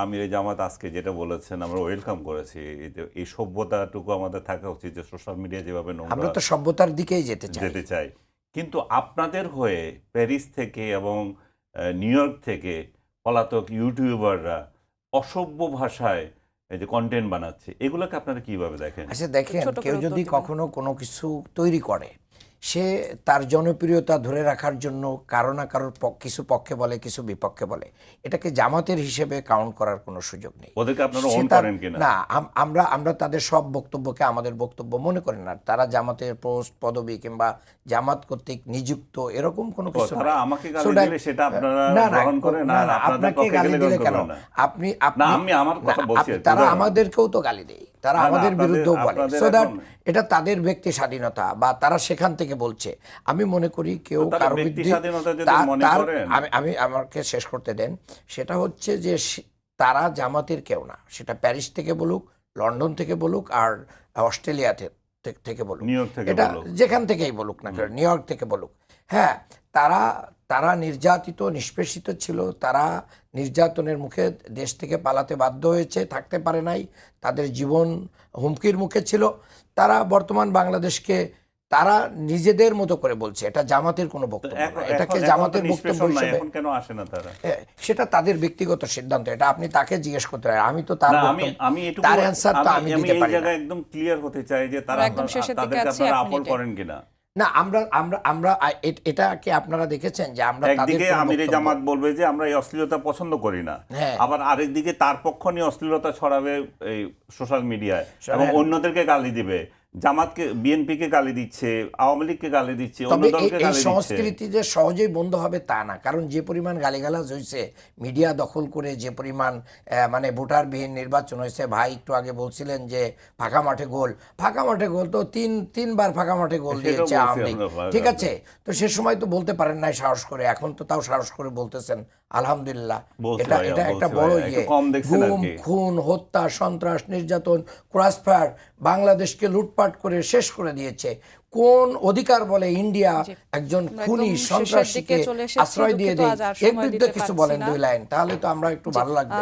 আমির জামাত আজকে যেটা বলেছেন আমরা ওয়েলকাম করেছি। এই সভ্যতাটুকু আমাদের থাকা উচিত যে সোশ্যাল মিডিয়া যেভাবে আমরা নোংরা তো সভ্যতার দিকেই যেতে চাই, কিন্তু আপনাদের হয়ে প্যারিস থেকে এবং নিউ ইয়র্ক থেকে পলাতক ইউটিউবাররা অসভ্য ভাষায় এই যে কন্টেন্ট বানাচ্ছে, এগুলোকে আপনারা কিভাবে দেখেন? আচ্ছা দেখেন, কেউ যদি কখনো কোনো কিছু তৈরি করে, সে তার জনপ্রিয়তা ধরে রাখার জন্য কারো না কারোর কিছু পক্ষে বলে, কিছু বিপক্ষে বলে। এটাকে জামাতের হিসেবে কাউন্ট করার কোনো সুযোগ নেই। ওদেরকে আপনারা অন করেন কিনা? না, আমরা তাদের সব বক্তব্যকে আমাদের বক্তব্য মনে করি না। তারা জামাতের পোস্ট, পদবি কিংবা জামাত কর্তৃক নিযুক্ত এরকম কোনো কিছু না। তারা আমাকে গালি দিলে সেটা আপনারা গ্রহণ করেন না, আপনাকে গালি দিলে কেন? আপনি আমি আমার কথা বলছি, তারা আমাদেরকেও তো গালি দেয়, তারা আমাদের বিরুদ্ধেও বলে। সো দ্যাট এটা তাদের ব্যক্তি স্বাধীনতা, বা তারা সেখান থেকে বলছে। আমি মনে করি কেউ কারো বিরুদ্ধে, আমি আমাকে শেষ করতে দেন। সেটা হচ্ছে যে তারা জামাতের কেউ না, সেটা প্যারিস থেকে বলুক, লন্ডন থেকে বলুক, আর অস্ট্রেলিয়া থেকে বলুক, এটা যেখান থেকেই বলুক না কেন, নিউ ইয়র্ক থেকে বলুক। হ্যাঁ, তারা নির্যাতিত, নিষ্পেষিত ছিল, তারা নির্যাতনের মুখে দেশ থেকে পালাতে বাধ্য হয়েছে, থাকতে পারে নাই, তাদের জীবন হুমকির মুখে ছিল। তারা বর্তমান বাংলাদেশকে তারা নিজেদের মতো করে বলছে, এটা জামাতের কোনো বক্তব্য না। এটাকে জামাতের বক্তব্য হিসেবে কেন আসে না তারা? সেটা তাদের ব্যক্তিগত সিদ্ধান্ত, এটা আপনি তাকে জিজ্ঞেস করতে পারেন। আমি তো তার অ্যানসার তো আমি দিতে পারি না। একদম ক্লিয়ার হতে চাই যে তারা তাদেরকে আপনারা আপল করেন কিনা। না, আমরা এটাকে আপনারা দেখেছেন যে আমরা একদিকে আমির জামাত বলবে যে আমরা এই অশ্লীলতা পছন্দ করি না, আবার আরেকদিকে তার পক্ষ নিয়ে অশ্লীলতা ছড়াবে এই সোশ্যাল মিডিয়ায় এবং অন্যদেরকে গালি দিবে। জামাতকে, বিএনপিকে গালি দিচ্ছে, আওয়ামী লীগকে গালি দিচ্ছে, অন্য দলকে গালি দিচ্ছে। সংস্কৃতি যে সহজেই বন্ধ হবে তা না, কারণ যে পরিমাণ গালিগালাজ হয়েছে, মিডিয়া দখল করে যে পরিমাণ মানে ভোটারবিহীন নির্বাচন হয়েছে। ভাই একটু আগে বলছিলেন যে ফাঁকা মাঠে গোল, ফাঁকা মাঠে গোল তো তিনবার ফাঁকা মাঠে গোল দিয়েছে আওয়ামী লীগ, ঠিক আছে? তো সে সময় তো বলতে পারেন নাই সাহস করে, এখন তো তাও সাহস করে বলতেছেন, আলহামদুলিল্লাহ। এটা একটা বড় গুম, খুন, হত্যা, সন্ত্রাস, নির্যাতন, ক্রসফায়ার, বাংলাদেশকে লুটপাট করে শেষ করে দিয়েছে। কোন অধিকার বলে ইন্ডিয়া একজন খুনি সন্ত্রাসীকে আশ্রয় দিয়ে দেয়? এর বিরুদ্ধে কিছু বলেন 2 লাইন, তাহলে তো আমরা একটু ভালো লাগবে।